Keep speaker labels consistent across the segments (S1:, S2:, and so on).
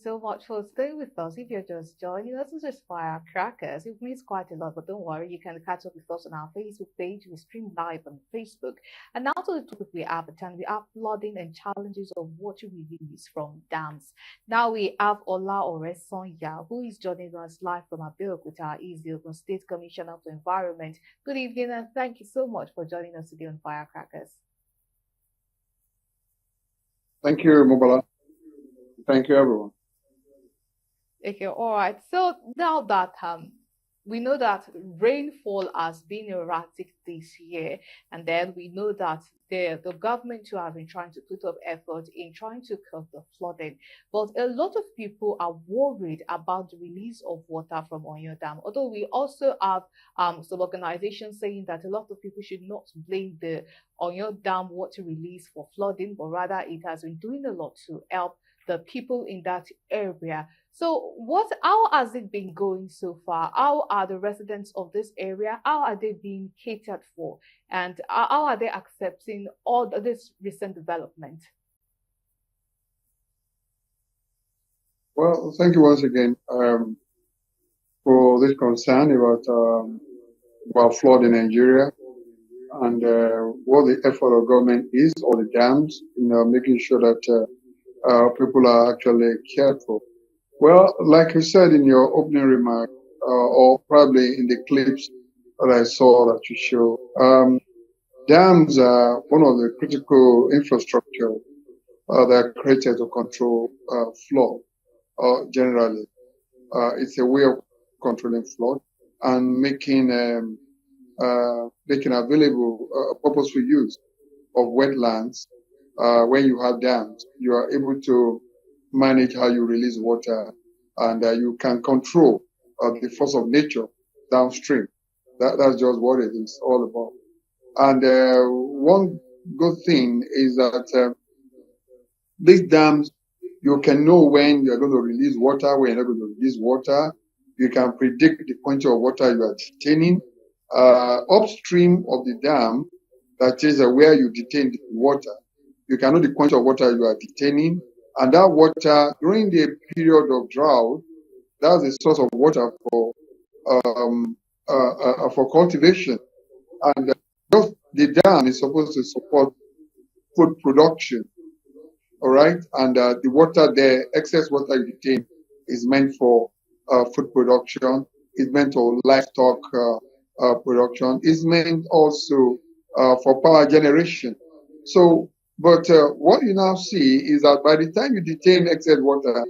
S1: So much for staying with us. If you're just joining us, this is Firecrackers. We've missed quite a lot, but don't worry, you can catch up with us on our Facebook page. We stream live on Facebook. And now to the topic we have at we have flooding and challenges of water release from dams. Now we have Ola Oresanya, who is joining us live from Abeokuta, is the Ogun State Commissioner for Environment. Good evening, and thank you so much for joining us today on Firecrackers.
S2: Thank you, Mubala. Thank you, everyone.
S1: Okay, all right. So now that we know that rainfall has been erratic this year, and then we know that the government too have been trying to put up effort in trying to curb the flooding. But a lot of people are worried about the release of water from Oyo Dam. Although we also have some organizations saying that a lot of people should not blame the Oyo Dam water release for flooding, but rather it has been doing a lot to help the people in that area. So how has it been going so far? How are the residents of this area? How are they being catered for? And how are they accepting all this recent development?
S2: Well, thank you once again for this concern about flood in Nigeria and what the effort of government is, or the dams, making sure that people are actually cared for. Well, like you said in your opening remark, or probably in the clips that I saw that you show, dams are one of the critical infrastructure that are created to control flood generally. It's a way of controlling flood and making available purposeful use of wetlands. When you have dams, you are able to manage how you release water, and you can control the force of nature downstream. That's just what it is all about. And one good thing is that these dams, you can know when you're going to release water, when you're not going to release water. You can predict the quantity of water you are detaining. Upstream of the dam, that is where you detain the water, you can know the quantity of water you are detaining. And that water, during the period of drought, that's the source of water for cultivation. And just the dam is supposed to support food production. All right. And the water there, excess water you detain, is meant for food production. It's meant for livestock production. It's meant also for power generation. So, but what you now see is that by the time you detain excess water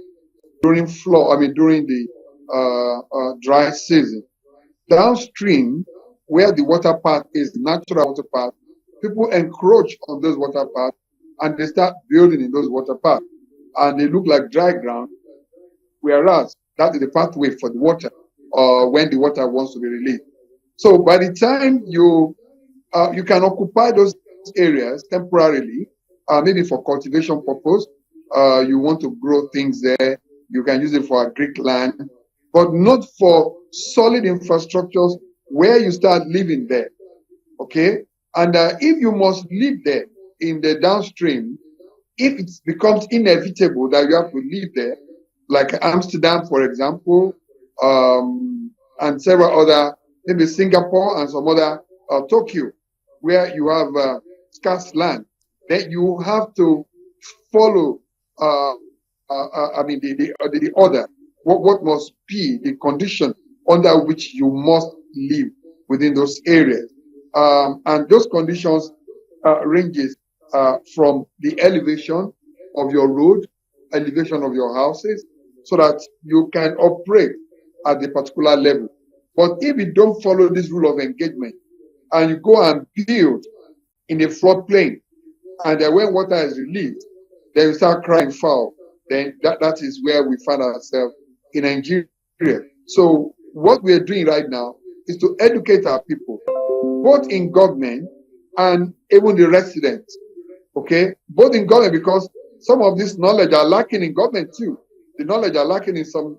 S2: during the dry season, downstream, where the water path is natural water path, people encroach on those water paths and they start building in those water paths. And they look like dry ground, whereas that is the pathway for the water when the water wants to be released. So by the time you can occupy those areas temporarily, maybe for cultivation purpose, you want to grow things there, you can use it for agric land, but not for solid infrastructures where you start living there. Okay? And if you must live there in the downstream, if it becomes inevitable that you have to live there, like Amsterdam, for example, and several other, maybe Singapore and some other, Tokyo, where you have scarce land, then you have to follow, the order. What must be the condition under which you must live within those areas? And those conditions ranges from the elevation of your road, elevation of your houses, so that you can operate at a particular level. But if you don't follow this rule of engagement and you go and build in a floodplain, and then when water is released, then you start crying foul, then that is where we find ourselves in Nigeria. So what we're doing right now is to educate our people, both in government and even the residents. Okay, both in government, because some of this knowledge are lacking in government too. The knowledge are lacking in some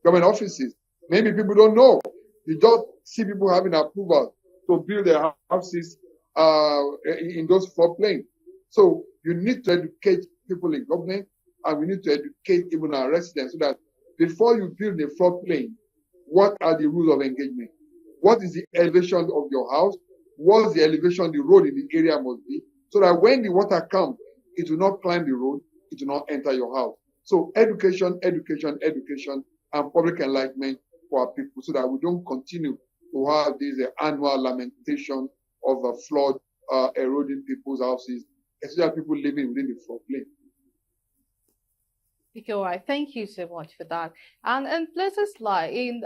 S2: government offices. Maybe people don't know. You don't see people having approval to build their houses in those floodplains. So you need to educate people in government and we need to educate even our residents so that before you build a floodplain, what are the rules of engagement? What is the elevation of your house? What's the elevation the road in the area must be? So that when the water comes, it will not climb the road, it will not enter your house. So education, education, education, and public enlightenment for our people so that we don't continue to have this annual lamentation of a flood eroding people's houses, especially people living within the floodplain.
S1: Okay, all right. Thank you so much for that. And in places like in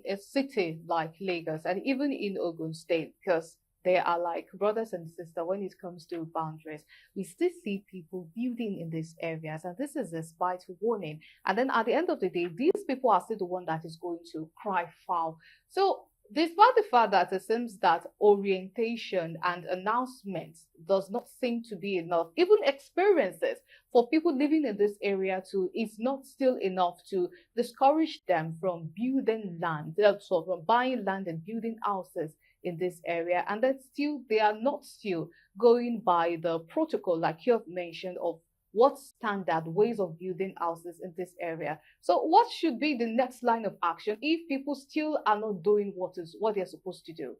S1: a city like Lagos and even in Ogun State, because they are like brothers and sisters when it comes to boundaries, we still see people building in these areas, and this is despite warning. And then at the end of the day, these people are still the one that is going to cry foul. So despite the fact that it seems that orientation and announcements does not seem to be enough, even experiences for people living in this area too is not still enough to discourage them from building land, so from buying land and building houses in this area. And then still, they are not still going by the protocol, like you have mentioned, of what standard ways of building houses in this area. So what should be the next line of action if people still are not doing what they're supposed to do?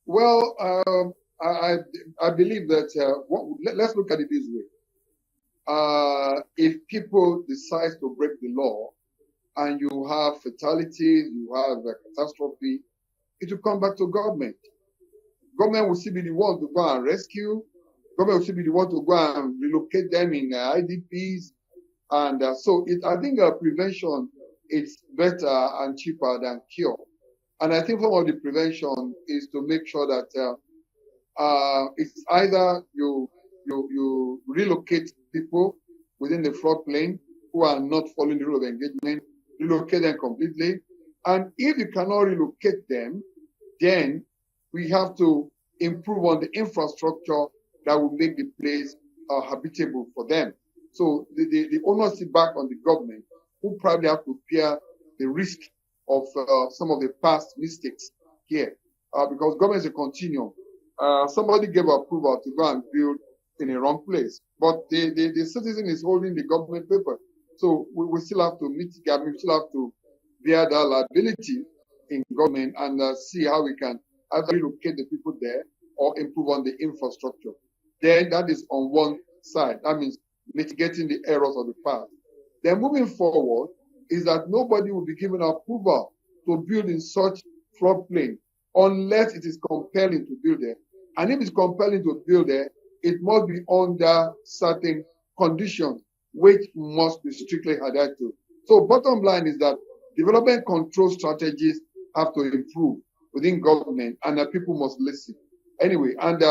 S2: Well, I believe that let's look at it this way. If people decide to break the law and you have fatalities, you have a catastrophe, it will come back to government. Government will still be the one to go and rescue. Government will still be the one to go and relocate them in IDPs. And I think prevention is better and cheaper than cure. And I think some of the prevention is to make sure that it's either you relocate people within the floodplain who are not following the rule of engagement, relocate them completely. And if you cannot relocate them, then we have to improve on the infrastructure that will make the place habitable for them. So the onus is back on the government, who probably have to bear the risk of some of the past mistakes here, because government is a continuum. Somebody gave approval to go and build in a wrong place, but the citizen is holding the government paper. So we still have to mitigate, we still have to bear that liability in government and see how we can either relocate the people there or improve on the infrastructure. Then that is on one side. That means mitigating the errors of the past. Then moving forward is that nobody will be given approval to build in such floodplain unless it is compelling to build there. And if it's compelling to build there, it must be under certain conditions which must be strictly adhered to. So bottom line is that development control strategies have to improve within government, and people must listen. Anyway, and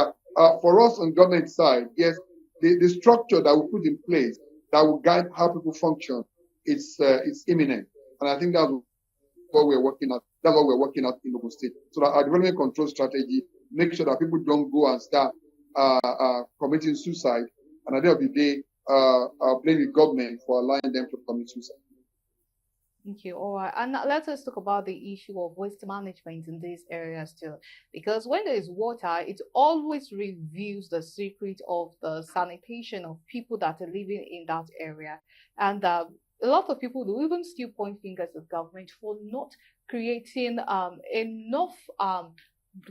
S2: for us on government side, yes, the structure that we put in place that will guide how people function, it's imminent. And I think that's what we're working at. That's what we're working at in Ogun State. So that our development control strategy make sure that people don't go and start committing suicide, and at the end of the day, blame the government for allowing them to commit suicide.
S1: Thank you. All right. And now let us talk about the issue of waste management in these areas too. Because when there is water, it always reveals the secret of the sanitation of people that are living in that area. And a lot of people do even still point fingers at government for not creating enough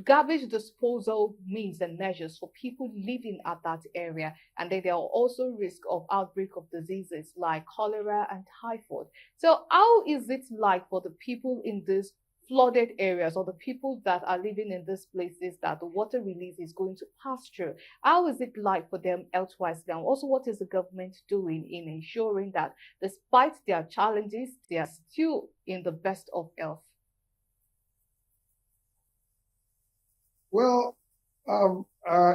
S1: garbage disposal means and measures for people living at that area. And then there are also risk of outbreak of diseases like cholera and typhoid. So how is it like for the people in these flooded areas or the people that are living in these places that the water release is going to pass through? How is it like for them elsewise now? Also, what is the government doing in ensuring that despite their challenges, they are still in the best of health?
S2: Well,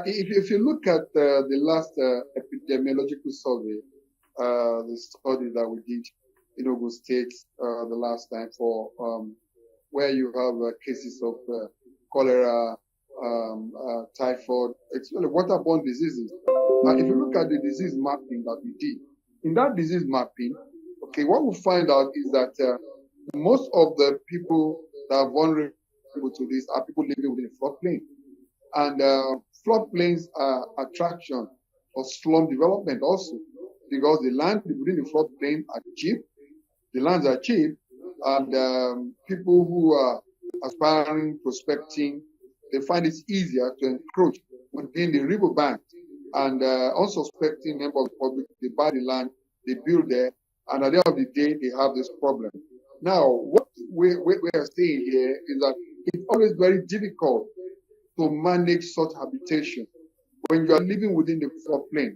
S2: if you look at the last epidemiological survey, the study that we did in Ogun State the last time for where you have cases of cholera, typhoid, actually waterborne diseases. Now, if you look at the disease mapping that we did, in that disease mapping, okay, what we find out is that most of the people that are vulnerable to this are people living within floodplain. And floodplains are attraction for slum development also, because the land within the floodplain are cheap, the lands are cheap, and people who are aspiring, prospecting, they find it easier to encroach within the riverbank. And unsuspecting members of the public, they buy the land, they build there, and at the end of the day, they have this problem. Now, what we are saying here is that it's always very difficult to manage such habitation when you are living within the floodplain.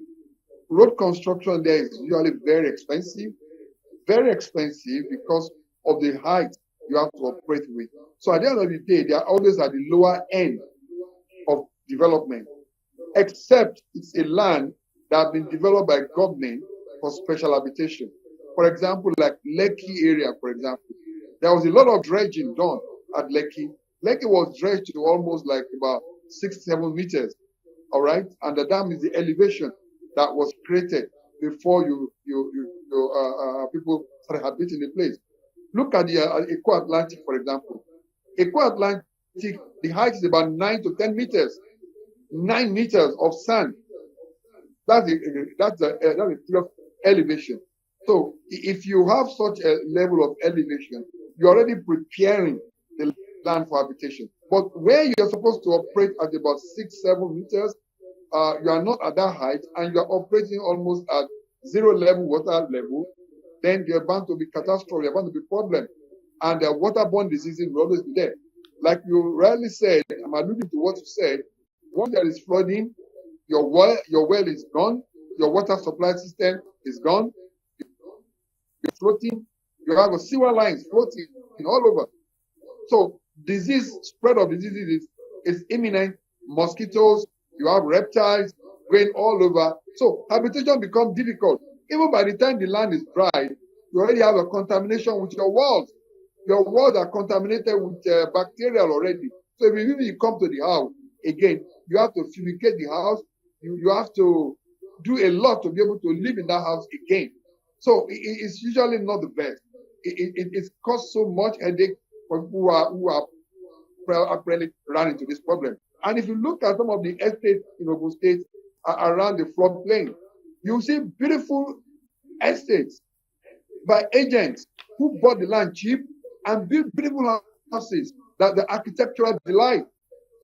S2: Road construction there is usually very expensive because of the height you have to operate with. So at the end of the day, they are always at the lower end of development, except it's a land that has been developed by government for special habitation. For example, like Lekki area, for example, there was a lot of dredging done at Lekki. Lekki was dredged to almost like about 6-7 meters, all right? And the dam is the elevation that was created before people started habiting the place. Look at the Eco Atlantic, for example. Eco Atlantic, the height is about 9 to 10 meters. 9 meters of sand. That's a elevation. So if you have such a level of elevation, you're already preparing the land for habitation. But where you're supposed to operate at about 6-7 meters, you are not at that height, and you're operating almost at zero level water level, then you're bound to be catastrophe, you're bound to be problem. And waterborne diseases will always be there. Like you rightly said, I'm alluding to what you said, once there is flooding, your well is gone, your water supply system is gone, you're floating, you have a sewer lines floating all over. So spread of diseases is imminent. Mosquitoes, you have reptiles going all over. So habitation becomes difficult. Even by the time the land is dry, you already have a contamination with your walls. Your walls are contaminated with bacterial already. So if you come to the house, again, you have to fumigate the house. You have to do a lot to be able to live in that house again. So it's usually not the best. It causes so much headache for people who are apparently run into this problem. And if you look at some of the estates in Ogun State around the floodplain, you see beautiful estates by agents who bought the land cheap and built beautiful houses that the architectural delight,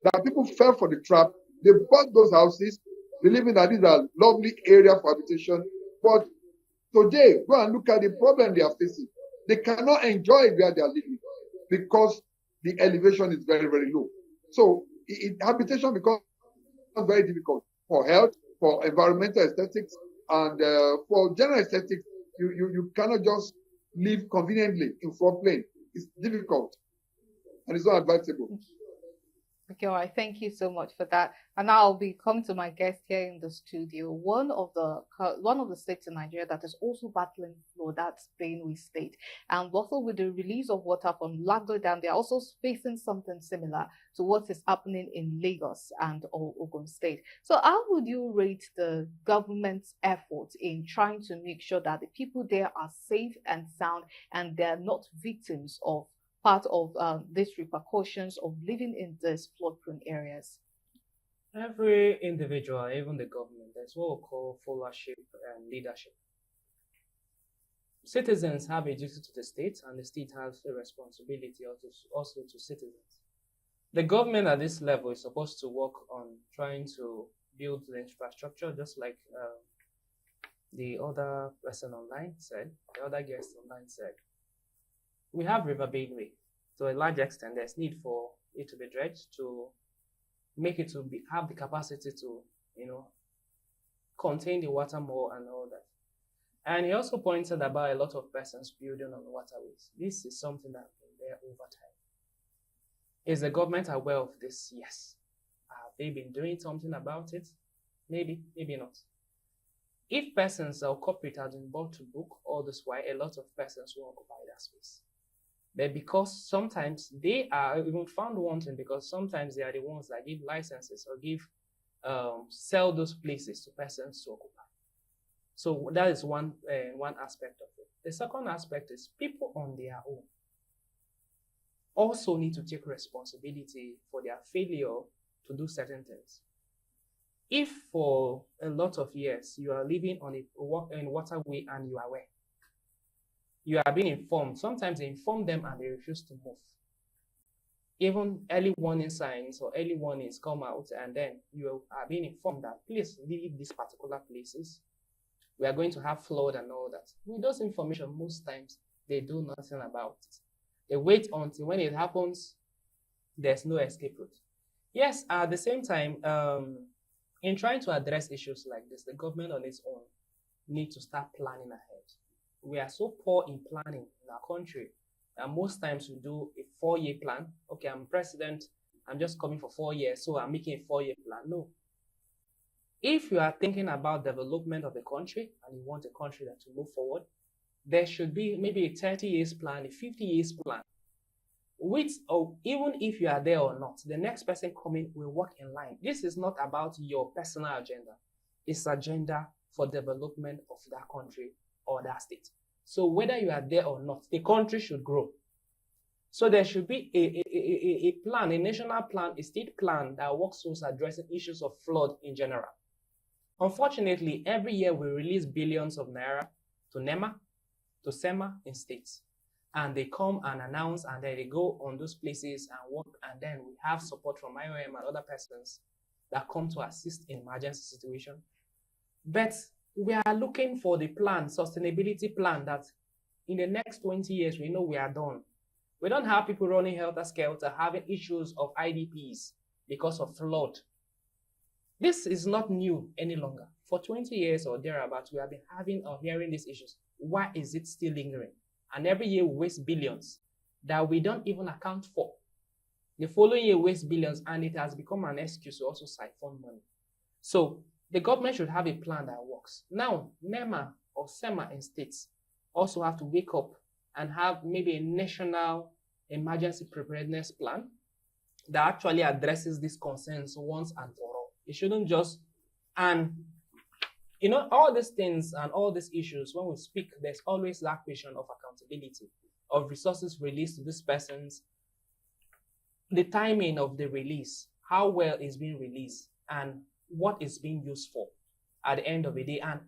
S2: that people fell for the trap. They bought those houses, believing that these are lovely areas for habitation. But today, go and look at the problem they are facing. They cannot enjoy where they are living because the elevation is very, very low. So habitation becomes very difficult for health, for environmental aesthetics, and for general aesthetics. You cannot just live conveniently in floodplain. It's difficult, and it's not advisable.
S1: Okay, all right. Thank you so much for that. And now I'll be coming to my guest here in the studio. One of the states in Nigeria that is also battling flood, that's Benue State. And also with the release of water from Lagdo Dam, they're also facing something similar to what is happening in Lagos and Ogun State. So how would you rate the government's effort in trying to make sure that the people there are safe and sound and they're not victims of part of these repercussions of living in these flood-prone areas?
S3: Every individual, even the government, there's what we call followership and leadership. Citizens have a duty to the state, and the state has a responsibility also to citizens. The government at this level is supposed to work on trying to build the infrastructure, just like the other person online said, the other guest online said. We have River Benue. To a large extent, there's need for it to be dredged to make it have the capacity to, contain the water more and all that. And he also pointed about a lot of persons building on waterways. This is something that's been there over time. Is the government aware of this? Yes. Have they been doing something about it? Maybe, maybe not. If persons or corporate have been brought to book all this while, a lot of persons will occupy that space. But because sometimes they are even found wanting, because sometimes they are the ones that give licenses or sell those places to persons to occupy. So that is one aspect of it. The second aspect is people on their own also need to take responsibility for their failure to do certain things. If for a lot of years you are living on a waterway and you are aware, you are being informed, sometimes they inform them and they refuse to move. Even early warning signs or early warnings come out, and then you are being informed that please leave these particular places. We are going to have flood and all that. With those information, most times they do nothing about it. They wait until when it happens, there's no escape route. Yes, at the same time, in trying to address issues like this, the government on its own need to start planning ahead. We are so poor in planning in our country that most times we do a 4-year plan. Okay, I'm president, I'm just coming for 4 years, so I'm making a 4-year plan. No. If you are thinking about development of the country and you want a country that to move forward, there should be maybe a 30 years plan, a 50 years plan. With, or even if you are there or not, the next person coming will work in line. This is not about your personal agenda. It's agenda for development of that country or that state. So whether you are there or not, the country should grow. So there should be a plan, a national plan, a state plan that works towards addressing issues of flood in general. Unfortunately, every year we release billions of naira to NEMA, to SEMA in states. And they come and announce, and then they go on those places and work, and then we have support from IOM and other persons that come to assist in emergency situation. But we are looking for the plan, sustainability plan, that in the next 20 years, we know we are done. We don't have people running helter-skelter, having issues of IDPs because of flood. This is not new any longer. For 20 years or thereabouts, we have been having or hearing these issues. Why is it still lingering? And every year we waste billions that we don't even account for. The following year we waste billions, and it has become an excuse to also siphon money. So the government should have a plan that works. Now, NEMA or SEMA in states also have to wake up and have maybe a national emergency preparedness plan that actually addresses these concerns once and for all. It shouldn't just, and you know, all these things and all these issues, when we speak, there's always that question of accountability, of resources released to these persons, the timing of the release, how well is being released, and what is being used for at the end of the day. And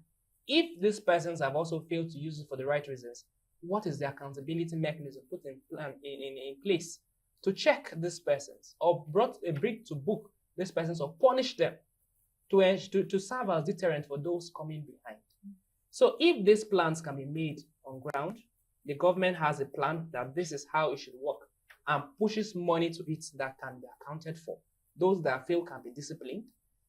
S3: if these persons have also failed to use it for the right reasons, what is the accountability mechanism put in place to check these persons, or bring to book these persons, or punish them to serve as deterrent for those coming behind? So if these plans can be made on ground, the government has a plan that this is how it should work, and pushes money to it that can be accounted for. Those that fail can be disciplined.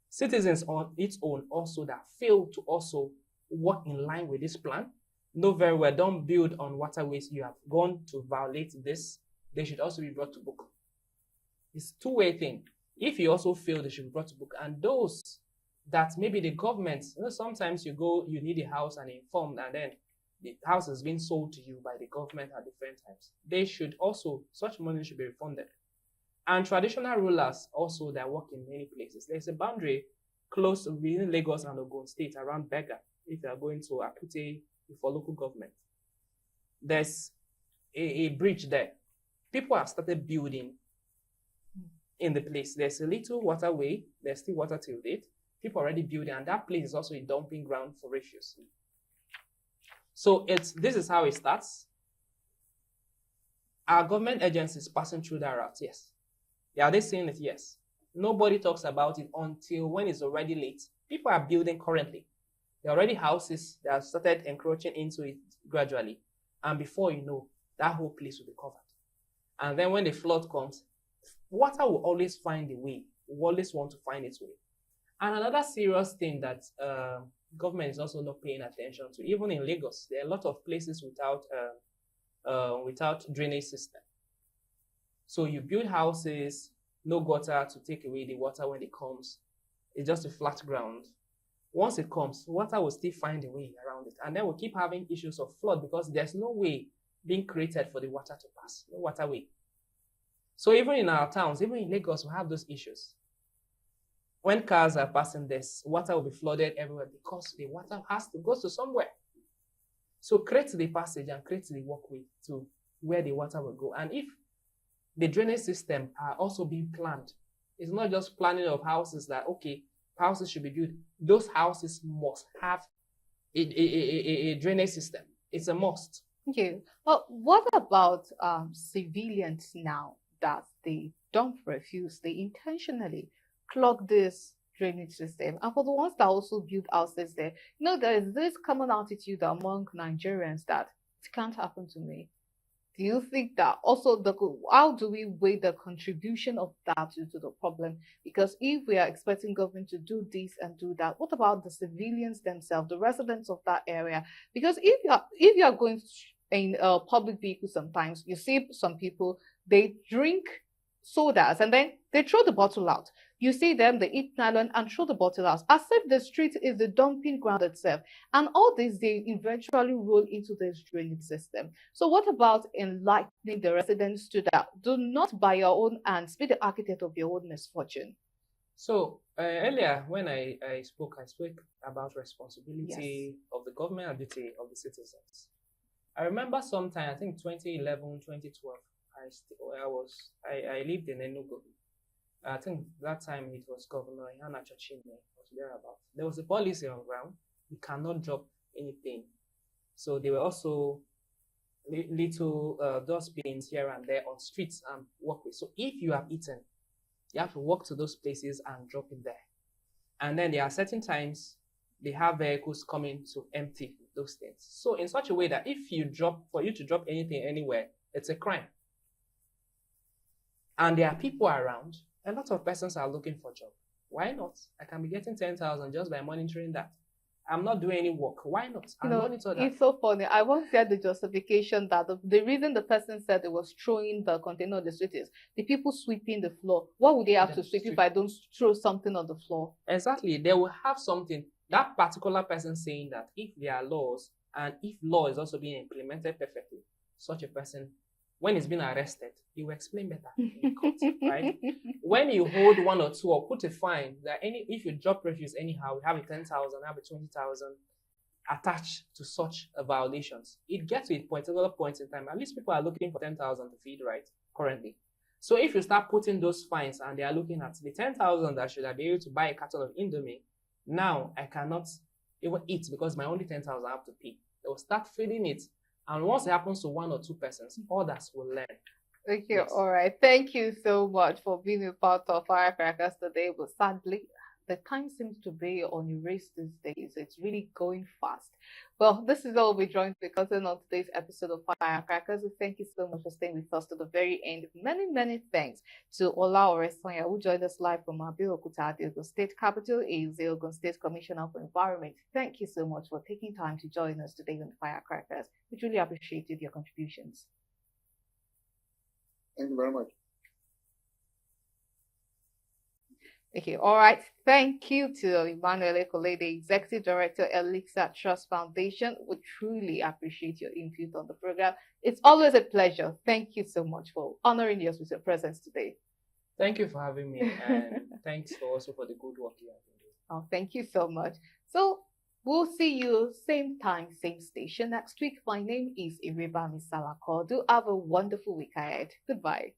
S3: Citizens on its own also that fail to also work in line with this plan, know very well, don't build on waterways, you have gone to violate this, they should also be brought to book. It's a two-way thing. If you also fail, they should be brought to book. And those that maybe the government, you know, sometimes you go, you need a house and informed, and then the house is being sold to you by the government at different times. They should also, such money should be refunded. And traditional rulers also that work in many places. There's a boundary close within Lagos and Ogun State around Bega. If you are going to Akute for local government, there's a bridge there. People have started building in the place. There's a little waterway. There's still water till date. People already building, and that place is also a dumping ground for refuse. So this is how it starts. Our government agencies passing through that route, yes. Are they saying it? Yes. Nobody talks about it until when it's already late. People are building currently. There are already houses that have started encroaching into it gradually. And before you know, that whole place will be covered. And then when the flood comes, water will always find a way, will always want to find its way. And another serious thing that government is also not paying attention to, even in Lagos, there are a lot of places without drainage system. So you build houses, no gutter to take away the water when it comes. It's just a flat ground. Once it comes, water will still find a way around it. And then we'll keep having issues of flood because there's no way being created for the water to pass, no waterway. So even in our towns, even in Lagos, we have those issues. When cars are passing this, water will be flooded everywhere because the water has to go to somewhere. So create the passage and create the walkway to where the water will go. And if the drainage system are also being planned, it's not just planning of houses that, okay, houses should be built, those houses must have a drainage system. It's a must.
S1: Okay. But what about civilians now that they dump refuse? They intentionally clog this drainage system. And for the ones that also build houses there, there is this common attitude among Nigerians that it can't happen to me. Do you think that also how do we weigh the contribution of that to the problem? Because if we are expecting government to do this and do that, what about the civilians themselves, the residents of that area? Because if you are going in a public vehicle, sometimes you see some people, they drink sodas and then they throw the bottle out. You see them, they eat nylon and throw the bottle out, as if the street is the dumping ground itself. And all this, they eventually roll into this drainage system. So what about enlightening the residents to that? Do not by your own hands be the architect of your own misfortune.
S3: So earlier when I spoke about
S1: Yes.
S3: responsibility of the government and duty of the citizens. I remember sometime, I think 2011, 2012, I lived in Enugu. I think that time it was Governor Yana Chachime was thereabout. There was a policy on ground, you cannot drop anything. So there were also little dustbins here and there on streets and walkways. So if you have eaten, you have to walk to those places and drop it there. And then there are certain times they have vehicles coming to empty those things. So in such a way that for you to drop anything anywhere, it's a crime. And there are people around. A lot of persons are looking for job. Why not? I can be getting 10,000 just by monitoring that. I'm not doing any work. Why not? I monitor that.
S1: It's so funny. I once heard the justification that the reason the person said it was throwing the container on the street is the people sweeping the floor. What would they have to sweep if I don't throw something on the floor?
S3: Exactly. They will have something. That particular person saying that if there are laws and if law is also being implemented perfectly, such a person, when he's been arrested, he will explain better in court, right? When you hold one or two or put a fine that if you drop refuse anyhow, you have a 10,000, have a 20,000 attached to such violations. It gets to a particular point in time. At least people are looking for 10,000 to feed, right? Currently. So if you start putting those fines and they are looking at the 10,000 that should have been able to buy a carton of Indomie, now I cannot even eat because my only 10,000 I have to pay. They will start feeding it. And once it happens to one or two persons, others will learn.
S1: Okay,
S3: Yes.
S1: all right. Thank you so much for being a part of Firecrackers today. But sadly, the time seems to be on a race these days. It's really going fast. Well, this is all we're drawing to the curtain on today's episode of Firecrackers. We thank you so much for staying with us to the very end. Many, many thanks to Ola Oresanya, who joined us live from Abeokuta, the Ogun State Capital, is the Ogun State Commissioner for Environment. Thank you so much for taking time to join us today on Firecrackers. We truly appreciated your contributions.
S2: Thank you very much.
S1: Okay, all right. Thank you to Emmanuel Ekole, the Executive Director, Elixir Trust Foundation. We truly appreciate your input on the program. It's always a pleasure. Thank you so much for honoring us with your presence today.
S3: Thank you for having me, and thanks also for the good work you have been doing.
S1: Oh, thank you so much. So we'll see you same time, same station next week. My name is Ireba Misalako. Do have a wonderful week ahead. Goodbye.